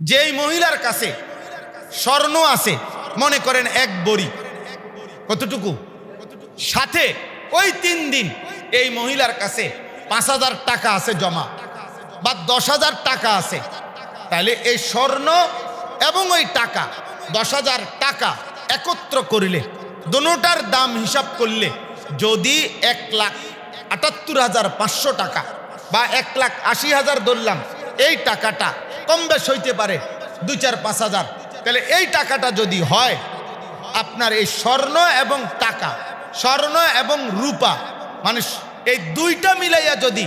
যেই মহিলার কাছে স্বর্ণ আছে, মনে করেন এক বড়ি, কতটুকু, সাথে ওই 3 দিন এই মহিলার কাছে 5,000 টাকা আছে জমা বা 10,000 টাকা আছে, তাহলে এই স্বর্ণ এবং ওই টাকা 10,000 টাকা একত্র করলে, দোনোটার দাম হিসাব করলে যদি 1,78,500 টাকা বা 1,80,000 ধরলাম, এই টাকাটা কম বেশ হইতে পারে 2-4-5,000, তাহলে এই টাকাটা যদি হয় আপনার এই স্বর্ণ এবং টাকা, স্বর্ণ এবং রূপা, মানে এই দুইটা মিলাইয়া যদি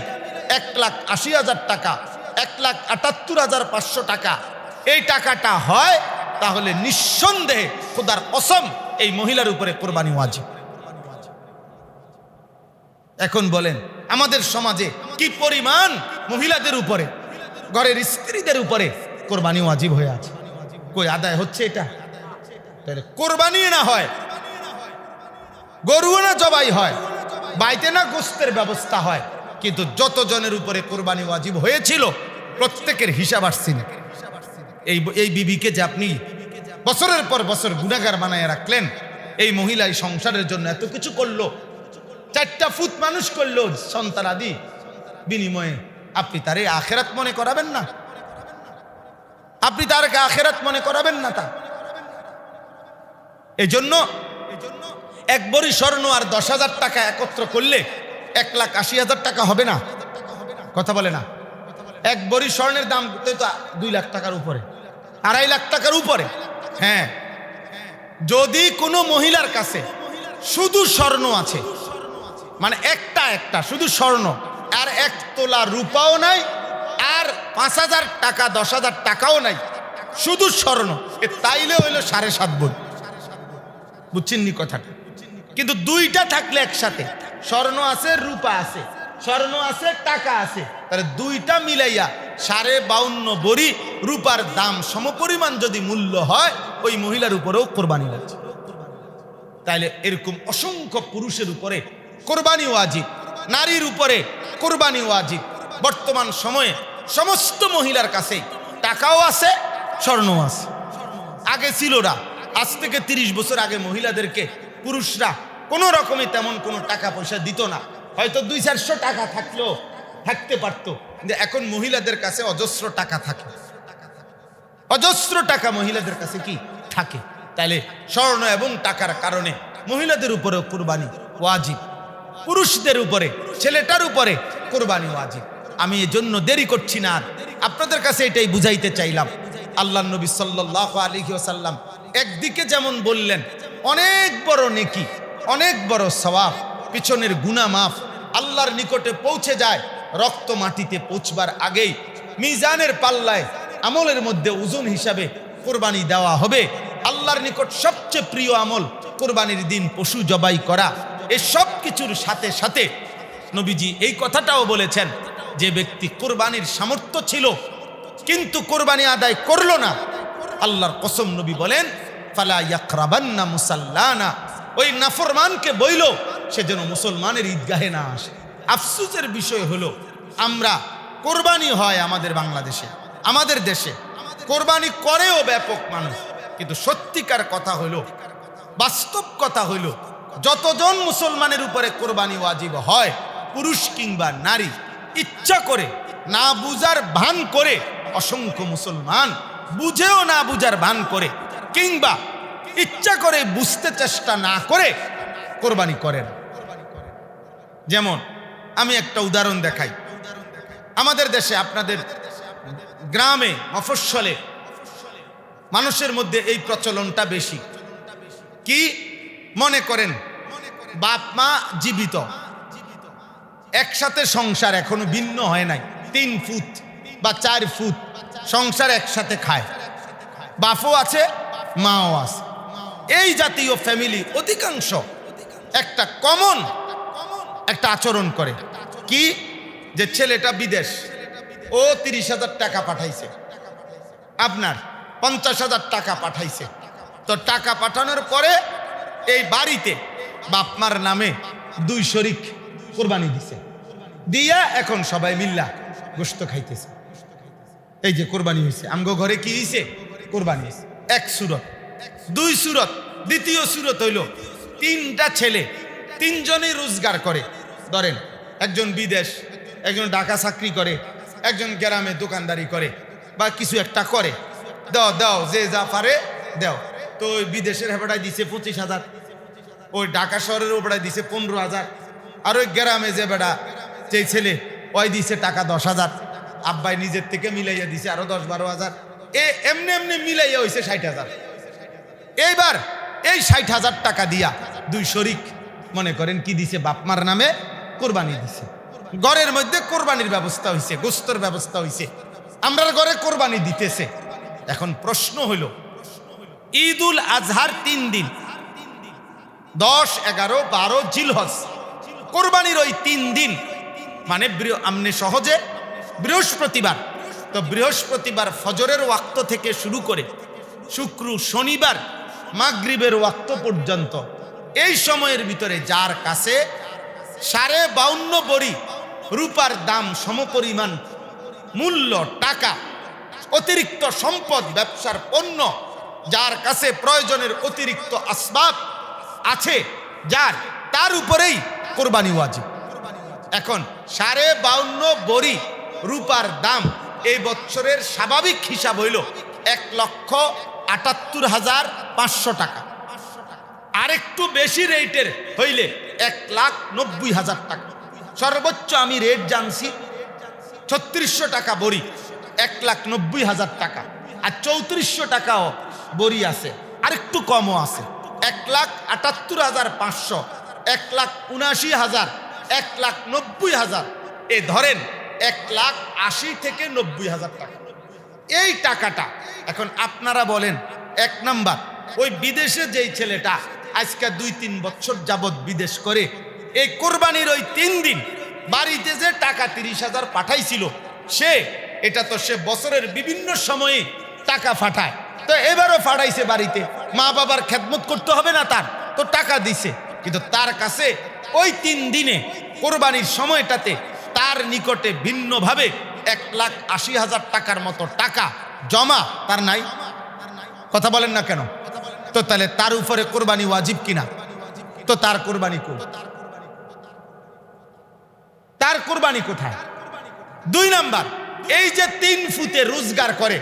1,80,000 টাকা, 1,78,500 টাকা এই টাকাটা হয়, তাহলে নিঃসন্দেহে খোদার কসম এই মহিলার উপরে কোরবানি ওয়াজিব। এখন বলেন আমাদের সমাজে কি পরিমাণ মহিলাদের উপরে, ঘরের স্ত্রীদের উপরে কোরবানি ওয়াজিব হয়ে আছে, কই আদায় হচ্ছে এটা? তাহলে কোরবানি না হয়, গরুও না জবাই হয়, বাইতে না গোস্তের ব্যবস্থা হয়, কিন্তু যতজনের উপরে কোরবানি ওয়াজিব হয়েছিল প্রত্যেকের হিসাব আসছে না। এই বিবিকে যে আপনি বছরের পর বছর গুনাহগার বানায় রাখলেন, এই মহিলা এই সংসারের জন্য এত কিছু করলো, 4টা ফুট মানুষ করলো সন্তান আদি, বিনিময়ে আপনি তারে আখেরাত মনে করাবেন না? আপনি তারকে আখেরাত মনে করাবেন না? তা এই জন্য এক বড়ি স্বর্ণ আর 10,000 টাকা একত্র করলে 1,80,000 টাকা হবে না? কথা বলে না? এক বড়ি স্বর্ণের দাম তো 2 লাখ টাকার উপরে, 2.5 লাখ টাকার উপরে। হ্যাঁ, যদি কোনো মহিলার কাছে শুধু স্বর্ণ আছে, মানে একটা শুধু স্বর্ণ, আর 1 তোলা রূপাও নাই, আর 5,000 টাকা 10,000 টাকাও নাই, শুধু স্বর্ণ, তাইলে হইল 7.5 বড়ি। বুঝছেন নি কথাটা? কিন্তু দুইটা থাকলে একসাথে, স্বর্ণ আছে রূপা আছে, স্বর্ণ আছে টাকা আছে, তাহলে দুইটা মিলাইয়া 52.5 বড়ি রূপার দাম সমপরিমাণ যদি মূল্য হয়, ওই মহিলার উপরেও কোরবানি হচ্ছে। তাইলে এরকম অসংখ্য পুরুষের উপরে কোরবানি ওয়াজিব, নারীর উপরে কোরবানি ওয়াজিব। বর্তমান সময়ে সমস্ত মহিলার কাছে টাকাও আছে, স্বর্ণও আছে। আগে ছিল না, আজ থেকে 30 বছর আগে মহিলাদেরকে পুরুষরা কোনো রকমে তেমন কোনো টাকা পয়সা দিত না, হয়তো 200-400 টাকা থাকলেও থাকতে পারতো, কিন্তু এখন মহিলাদের কাছে অজস্র টাকা থাকে, অজস্র টাকা মহিলাদের কাছে কি থাকে। তাইলে স্বর্ণ এবং টাকার কারণে মহিলাদের উপরেও কোরবানি ওয়াজিব, পুরুষদের উপরে, ছেলেটার উপরে কোরবানি ওয়াজিব। আমি এজন্য দেরি করছি না, আপনাদের কাছে এটাই বুঝাইতে চাইলাম। আল্লাহর নবী সাল্লাল্লাহু আলাইহি ওয়াসাল্লাম একদিকে যেমন বললেন অনেক বড় নেকি, অনেক বড় সওয়াব, পিছনের গুনাহ মাফ, আল্লাহর নিকটে পৌঁছে যায়, রক্ত মাটিতে পৌঁছবার আগেই মিজানের পাল্লায় আমলের মধ্যে ওজন হিসাবে কোরবানি দেওয়া হবে। আল্লাহর নিকট সবচেয়ে প্রিয় আমল কোরবানির দিন পশু জবাই করা। এই সব কিছুর সাথে সাথে নবীজি এই কথাটাও বলেছেন, যে ব্যক্তি কোরবানির সামর্থ্য ছিল কিন্তু কোরবানি আদায় করলো না, আল্লাহর কসম নবী বলেন ফালা ইয়াকরাবান্না মুসাল্লানা, ওই নাফরমানকে বইল সে যেন মুসলমানের ঈদগাহে না আসে। আফসোসের বিষয় হলো আমরা কোরবানি হয় আমাদের বাংলাদেশে, আমাদের দেশে কোরবানি করেও ব্যাপক মানুষ, কিন্তু সত্যিকার কথা হলো, বাস্তব কথা হলো, যতজন মুসলমানের উপরে কোরবানি ওয়াজিব হয়, পুরুষ কিংবা নারী, ইচ্ছা করে না বুঝার ভান করে অসংখ্য মুসলমান বুঝেও না বুঝার ভান করে কিংবা ইচ্ছা করে বুঝতে চেষ্টা না করে কোরবানি করেন। যেমন আমি একটা উদাহরণ দেখাই, আমাদের দেশে, আপনাদের গ্রামে, মফস্বলে মানুষের মধ্যে এই প্রচলনটা বেশি। কি মনে করেন, বাপ মা জীবিত, একসাথে সংসার এখনো ভিন্ন হয় নাই, 3 ফুট বা 4 ফুট সংসার একসাথে খায়, বাপও আছে মাও আছে। এই জাতীয় ফ্যামিলি অধিকাংশ একটা কমন একটা আচরণ করে, কি যে ছেলেটা বিদেশ, ও 30,000 টাকা পাঠাইছে, আপনার 50,000 টাকা পাঠাইছে, তো টাকা পাঠানোর পরে এই বাড়িতে বাপমার নামে 2 শরিক কোরবানি দিছে, দিয়া এখন সবাই মিল্লা গোশত খাইতেছে। এই যে কোরবানি হয়েছে, আমগো ঘরে কি হয়েছে? কোরবানি হয়েছে। এক সুরত। দুই সুরত, দ্বিতীয় সুরত হইল তিনটা ছেলে, তিনজনই রোজগার করে। ধরেন একজন বিদেশ, একজন ঢাকা চাকরি করে, একজন গ্রামে দোকানদারি করে বা কিছু একটা করে। দাও দাও, যে যা পারে দাও। তো ওই বিদেশের হেপাটায় দিছে 25,000, ওই ঢাকা শহরের ওপরায় দিছে 15,000, আর ওই গ্রামে যে বেটা যে ছেলে ওই দিছে টাকা 10,000, আব্বাই নিজের থেকে মিলাইয়া দিছে আরো 10-12,000, এমনি এমনি মিলাইয়া হয়েছে 60,000। এইবার এই 60,000 টাকা দিয়া দুই শরিক মনে করেন কি দিছে, বাপমার নামে কোরবানি দিছে। ঘরের মধ্যে কোরবানির ব্যবস্থা হয়েছে, গোস্তর ব্যবস্থা হয়েছে, আমরা ঘরে কোরবানি দিতেছে। এখন প্রশ্ন হইল, ঈদুল আজহার 3 দিন 10, 11, 12 জিলহজ, কোরবানির ওই 3 দিন মানে আমনে সহজে বৃহস্পতিবার, তো বৃহস্পতিবার ফজরের ওয়াক্ত থেকে শুরু করে শুক্র শনিবার মাগরিবের ওয়াক্ত পর্যন্ত এই সময়ের ভিতরে যার কাছে 52.5 বড়ি রূপার দাম সমপরিমাণ মূল্য টাকা, অতিরিক্ত সম্পদ, ব্যবসার পণ্য, যার কাছে প্রয়োজনের অতিরিক্ত আসবাব আছে, যার তার উপরেই কোরবানি ওয়াজিব। এখন 52.5 বড়ি রূপার দাম এই বছরের স্বাভাবিক হিসাব হইল 1,78,500 টাকা। আরেকটু বেশি রেটের হইলে 1,90,000 টাকা। সর্বোচ্চ আমি রেট জানছি 3600 টাকা বড়ি, 1,90,000 টাকা। আর 3400 টাকাও বড়ি আছে, আরেকটু কমও আছে, 1,78,500, 1,79,000, 1,90,000, এ ধরেন 1,80,000 থেকে 90,000 টাকা। এই টাকাটা এখন আপনারা বলেন, 1 নাম্বার, ওই বিদেশে যেই ছেলেটা আজকে 2-3 বছর যাবৎ বিদেশ করে, এই কোরবানির ওই 3 দিন বাড়িতে যে টাকা 30,000 পাঠাইছিল, এটা তো সে বছরের বিভিন্ন সময়ে টাকা পাঠায়, তো এবারও পাঠাইছে বাড়িতে, মা বাবার খেদমত করতে হবে না, তার তো টাকা দিছে, কিন্তু তার কাছে ওই 3 দিনে কোরবানির সময়টাতে তার নিকটে ভিন্নভাবে 1,80,000 টাকার মতো টাকা জমা তার নাই। কথা বলেন না কেন? তো তাহলে তার উপরে কোরবানি ওয়াজিব কিনা? তো তার কোরবানি কই? তার কোরবানি কোথায়? 2 নাম্বার, এই যে 3 ফুটে রোজগার করে,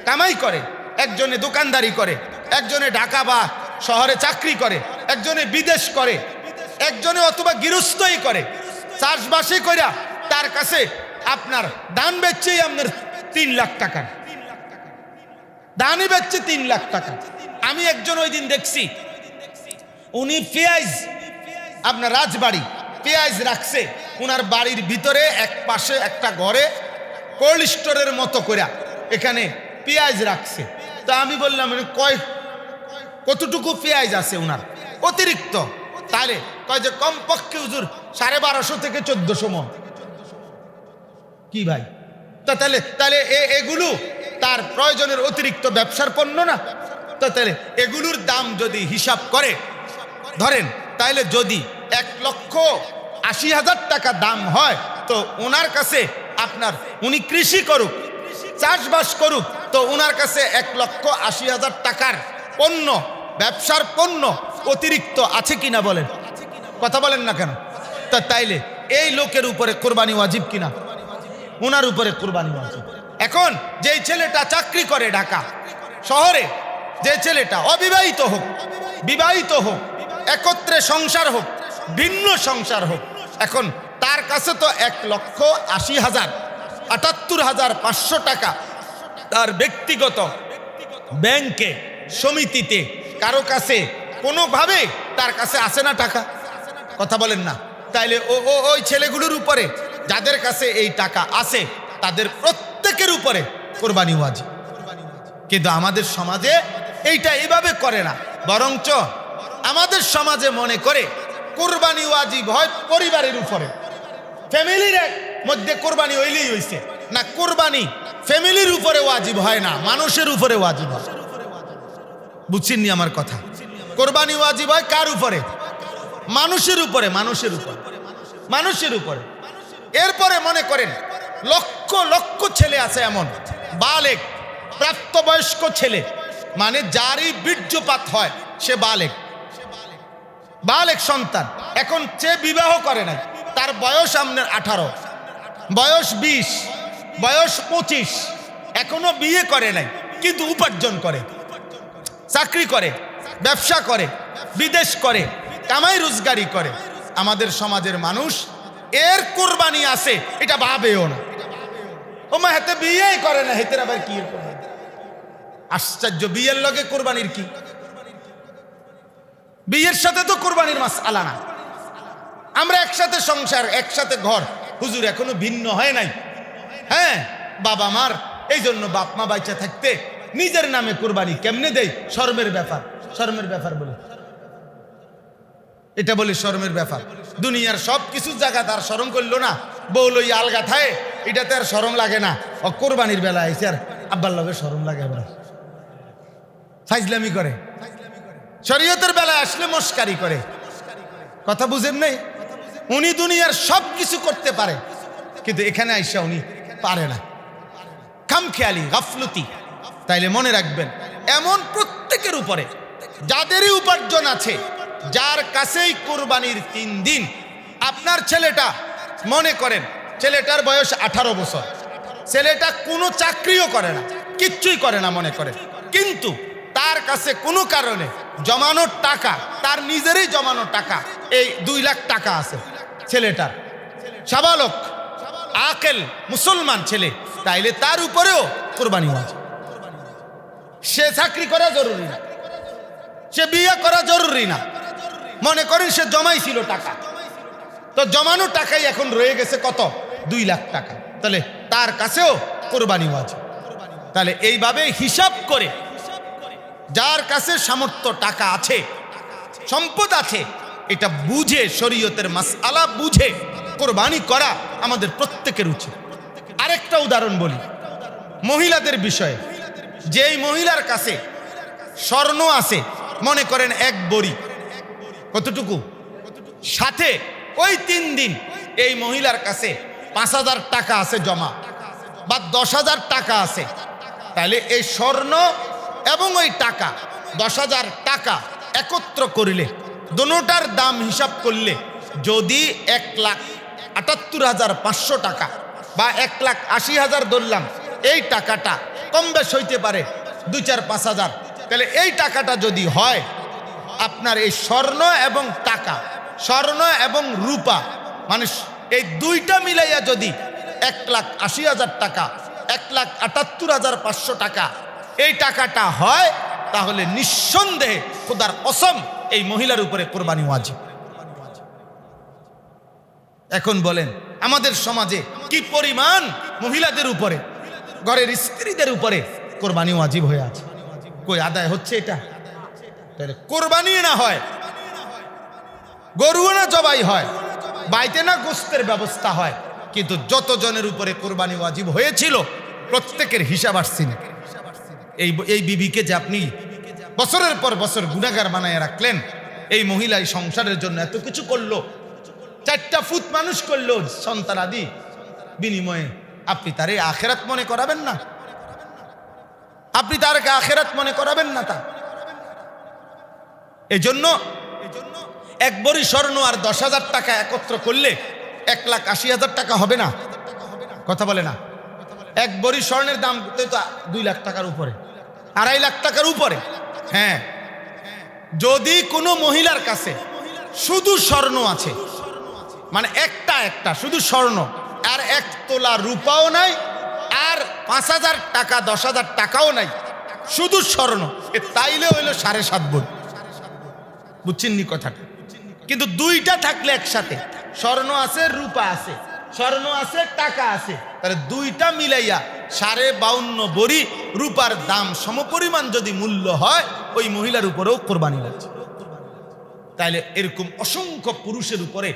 কামাই করে, একজনে দোকানদারি করে, একজনে ঢাকা বা শহরে চাকরি করে, একজনে বিদেশ করে, একজনে অথবা গৃহস্থই করে, চাষবাসে কইরা তার কাছে আপনার ধান বেচছেই আপনার 3 লাখ টাকা, ধানই বেচছে 3 লাখ টাকা। আমি একজন ওই দিন দেখছি, উনি পেঁয়াজ, আপনার রাজবাড়ি পেঁয়াজ রাখছে উনার বাড়ির ভিতরে, এক পাশে একটা ঘরে কোল্ড স্টোরের মতো করে এখানে পেঁয়াজ রাখছে। তো আমি বললাম কতটুকু পেঁয়াজ আছে উনার অতিরিক্ত? তাহলে কয় যে কমপক্ষে হুজুর 1250 থেকে 1400 মণ। কি ভাই, তো তাহলে তাহলে এগুলো তার প্রয়োজনের অতিরিক্ত ব্যবসার পণ্য না? তো তাহলে এগুলোর দাম যদি হিসাব করে ধরেন, তাহলে যদি 1,80,000 টাকা দাম হয়, তো ওনার কাছে আপনার, উনি কৃষি করুক, চাষবাস করুক, তো ওনার কাছে 1,80,000 টাকার পণ্য, ব্যবসার পণ্য অতিরিক্ত আছে কিনা বলেন? কথা বলেন না কেন? তা তাইলে এই লোকের উপরে কোরবানি ওয়াজিব কিনা? ওনার উপরে কোরবানি ওয়াজিব। এখন যেই ছেলেটা চাকরি করে ঢাকা শহরে, যে ছেলেটা অবিবাহিত হোক, বিবাহিত হোক, একত্রে সংসার হোক, ভিন্ন সংসার হোক, এখন তার কাছে তো 1,80,000, 78,500 টাকা তার ব্যক্তিগত ব্যাংকে, সমিতিতে, কারো কাছে কোনোভাবে তার কাছে আসে না টাকা। কথা বলেন না? তাইলে ওই ছেলেগুলোর উপরে যাদের কাছে এই টাকা আছে, তাদের প্রত্যেকের উপরে কোরবানি ওয়াজিব। কিন্তু আমাদের সমাজে এইটা এভাবে করে না, বরঞ্চ আমাদের সমাজে মনে করে কোরবানি ওয়াজিব হয় পরিবারের উপরে, ফ্যামিলির মধ্যে কোরবানি হইলেই হইছে না। কোরবানি ফ্যামিলির উপরে ওয়াজিব হয় না, মানুষের উপরে ওয়াজিব হয়। বুঝছেননি আমার কথা? কোরবানি ওয়াজিব হয় কার উপরে? মানুষের উপরে, মানুষের উপরে, মানুষের উপরে। এরপরে মনে করেন লক্ষ লক্ষ লক্ষ ছেলে আছে এমন বালেক, প্রাপ্তবয়স্ক ছেলে, মানে যারই বীর্যপাত হয় সে বালেক, বালেক সন্তান। এখন সে বিবাহ করে নাই, তার বয়স আপনার 18, বয়স 20, বয়স 25, এখনো বিয়ে করে নাই, কিন্তু উপার্জন করে, চাকরি করে, ব্যবসা করে, বিদেশ করে, কামাই রোজগারি করে। আমাদের সমাজের মানুষ এর কোরবানি আছে এটা ভাবেও না। ও মা হাতে বিয়েই করে না, হেতের আবার কি আশ্চর্য! বিয়ের লগে কোরবানির কি? বিয়ের সাথে তো কোরবানির মাসআলা না। আমরা একসাথে সংসার, একসাথে ঘর, হুজুর এখনো ভিন্ন হয় নাই। হ্যাঁ, বাবা মার, এই জন্য বাপ মা বাইচা থাকতে নিজের নামে কোরবানি কেমনে দেয়? শরমের ব্যাপার, শরমের ব্যাপার বলে এটা বলে শরমের ব্যাপার। দুনিয়ার সব কিছু জায়গা তার শরম করলো না, বউ লই আলগা থায়, এটাতে আর শরম লাগে না। ও কোরবানির বেলা আইসে আর আব্বার লগে শরম লাগে, আবার ফাইজলামি করে, শরীয়তের বেলায় আসলে মস্কারি করে। কথা বুঝেন নাই? উনি দুনিয়ার সব কিছু করতে পারে, কিন্তু এখানে আইসা উনি পারে না, খামখেয়ালি, গাফলতি। তাইলে মনে রাখবেন, এমন প্রত্যেকের উপরে যাদেরই উপার্জন আছে, যার কাছেই কোরবানির 3 দিন, আপনার ছেলেটা মনে করেন ছেলেটার বয়স 18 বছর, ছেলেটা কোনো চাকরিও করে না, কিচ্ছুই করে না মনে করেন, কিন্তু তার কাছে কোনো কারণে জমানোর টাকা, তার নিজেরই জমানো টাকা, এই 2 লাখ টাকা আছে ছেলেটার, সাবালক আকেল মুসলমান ছেলে, তাইলে তার উপরেও কোরবানি আছে। সে চাকরি করা জরুরি না, সে বিয়ে করা জরুরি না, মনে করেন সে জমাইছিল টাকা, তো জমানো টাকাই এখন রয়ে গেছে কত? 2 লাখ টাকা, তাহলে তার কাছেও কোরবানি আছে। তাহলে এইভাবে হিসাব করে যার কাছে সামর্থ্য টাকা আছে, সম্পদ আছে, এটা বুঝে, শরীয়তের মাসআলা বুঝে কোরবানি করা আমাদের প্রত্যেকের উচিত। আরেকটা উদাহরণ বলি মহিলাদের বিষয়ে। যেই মহিলার কাছে স্বর্ণ আছে, মনে করেন 1 বড়ি, কতটুকু? সাথে ওই 3 দিন এই মহিলার কাছে 5,000 টাকা আছে জমা, বা 10,000 টাকা আছে, তাহলে এই স্বর্ণ এবং ওই টাকা 10,000 টাকা একত্র করিলে, দুটোটার দাম হিসাব করলে যদি 1,78,500 টাকা বা 1,80,000 ধরলাম, এই টাকাটা কম বেশ হইতে পারে 2-4-5,000, তাহলে এই টাকাটা যদি হয় আপনার এই স্বর্ণ এবং টাকা, স্বর্ণ এবং রূপা, মানে এই দুইটা মিলাইয়া যদি 1,80,000 টাকা, 1,78,500 টাকা এই টাকাটা হয়, তাহলে নিঃসন্দেহে খোদার কসম এই মহিলার উপরে কোরবানি ওয়াজিব। এখন বলেন আমাদের সমাজে কি পরিমাণ মহিলাদের উপরে, ঘরের স্ত্রীদের উপরে কোরবানি ওয়াজিব হয়ে আছে, কই আদায় হচ্ছে এটা? তাহলে কোরবানি না হয়, গরুও না জবাই হয়, বাইতে না গোস্তের ব্যবস্থা হয়, কিন্তু যতজনের উপরে কোরবানি ওয়াজিব হয়েছিল প্রত্যেকের হিসাব আসছে না। এই বিবিকে যে আপনি বছরের পর বছর গুনাহগার বানায় রাখলেন, এই মহিলা এই সংসারের জন্য এত কিছু করলো, 4টা ফুট মানুষ করলো সন্তান আদি বিনিময়ে, আপনি তার এই আখেরাত মনে করাবেন না? আপনি তারকে আখেরাত মনে করাবেন না? তা এই জন্য 1 বড়ি স্বর্ণ আর 10,000 টাকা একত্র করলে 1,80,000 টাকা হবে না? কথা বলে না? 1 বড়ি স্বর্ণের দাম তো 2 লাখ টাকার উপরে, 2.5 লাখ টাকার উপরে। হ্যাঁ, যদি কোনো মহিলার কাছে শুধু স্বর্ণ আছে, মানে একটা শুধু স্বর্ণ, আর 1 তোলা রূপাও নাই, আর 5,000 টাকা 10,000 টাকাও নাই, শুধু স্বর্ণ, তাইলে হইল 7.5 বড়ি। বুঝছেন নি কথাটা? কিন্তু দুইটা থাকলে একসাথে, স্বর্ণ আছে রূপা আছে, স্বর্ণ আছে টাকা আছে, তাহলে দুইটা মিলাইয়া 52.5 বড়ি রূপার দাম সমপরিমাণ যদি মূল্য হয়, ওই মহিলার উপরেও কোরবানি আছে। তাইলে এরকম অসংখ্য পুরুষের উপরে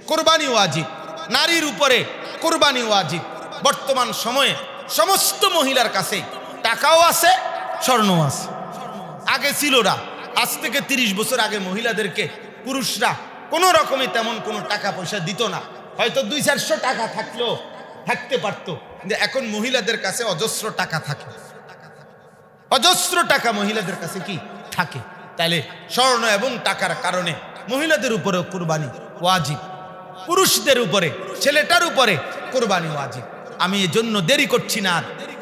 কোরবানি ওয়াজিব, নারীর উপরে কোরবানি ওয়াজিব। বর্তমান সময়ে সমস্ত মহিলার কাছে টাকাও আছে, স্বর্ণও আছে। আগে ছিল না, আজ থেকে 30 বছর আগে মহিলাদেরকে পুরুষরা কোনো রকমে তেমন কোনো টাকা পয়সা দিত না, হয়তো 200-400 টাকা থাকলেও থাকতে পারতো, যে এখন মহিলাদের কাছে অজস্র টাকা থাকে, অজস্র টাকা মহিলাদের কাছে কি থাকে। তাইলে স্বর্ণ এবং টাকার কারণে মহিলাদের উপরে কুরবানি ওয়াজিব, পুরুষদের উপরে, ছেলেটার উপরে কুরবানি ওয়াজিব। আমি এজন্য দেরি করছি না,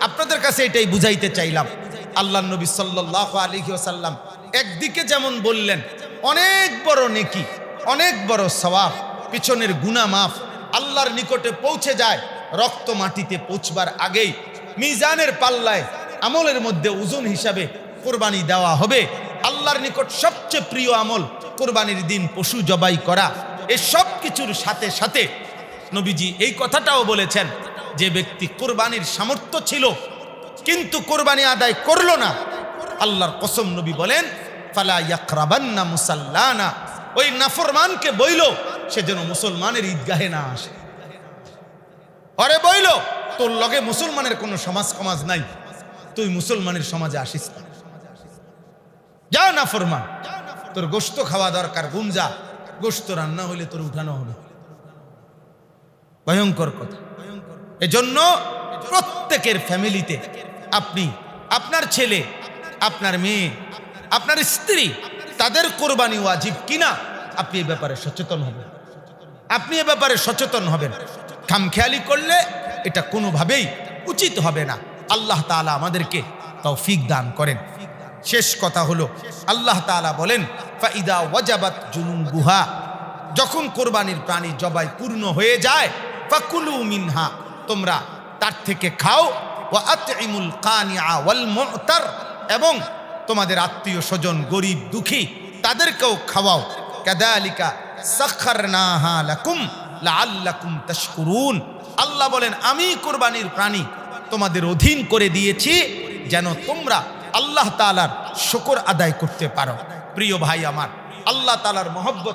আপনাদের কাছে এটাই বুঝাইতে চাইলাম। আল্লাহর নবী সাল্লাল্লাহু আলাইহি ওয়াসাল্লাম একদিকে যেমন বললেন অনেক বড় নেকি, অনেক বড় সওয়াব, পিছনের গুনাহ মাফ, আল্লাহর নিকটে পৌঁছে যায়। রক্ত মাটিতে পৌঁছবার আগেই মিজানের পাল্লায় আমলের মধ্যে ওজন হিসাবে কুরবানি দেওয়া হবে। আল্লাহর নিকট সবচেয়ে প্রিয় আমল কুরবানির দিন পশু জবাই করা। এই সব কিছুর সাথে সাথে নবীজি এই কথাটাও বলেছেন, যে ব্যক্তি কুরবানির সামর্থ্য ছিল কিন্তু কুরবানি আদায় করলো না, আল্লাহর কসম নবী বলেন ফালা ইয়াকরাবান্না মুসাল্লানা, ওই নাফরমানকে বইল সে যেন মুসলমানের ঈদগাহে না আসে। আরে বইল তোর লগে মুসলমানের কোনো সমাজ নাই, তুই মুসলমানের সমাজে আসিস না, যা নাফরমান, তোর গোশত খাওয়া দরকার, গুমজা গোশত রান্না হইলে তোর উঠানো হবে। ভয়ঙ্কর কথা। এজন্য প্রত্যেকের ফ্যামিলিতে আপনি, আপনার ছেলে, আপনার মেয়ে, আপনার স্ত্রী, তাদের কোরবানি ওয়াজিব কিনা আপনি এ ব্যাপারে সচেতন হবেন। আপনি এ ব্যাপারে সচেতন হবেন। খামখেয়ালি করলে এটা কোনোভাবেই উচিত হবে না। আল্লাহ তাআলা আমাদেরকে তৌফিক দান করেন। শেষ কথা হলো আল্লাহ তাআলা বলেন ফাইদা ওয়াজাবাত জুনুবুহা, যখন কোরবানির প্রাণী জবাই পূর্ণ হয়ে যায়, ফাকুলু মিনহা, তোমরা তার থেকে খাও, ওয়া আতইমুল কানিআ ওয়াল মু'তার, এবং তোমাদের আত্মীয় স্বজন গরিব দুঃখী তাদেরকেও খাওয়াও। কাযালিকা সাখখারনাহা লাকুম লাআল্লাকুম তাশকুরুন, আল্লাহ বলেন আমি কোরবানির প্রাণী তোমাদের অধীন করে দিয়েছি যেন তোমরা আল্লাহ তাআলার শুকর আদায় করতে পারো। প্রিয় ভাই আমার, আল্লাহ তাআলার মহব্বত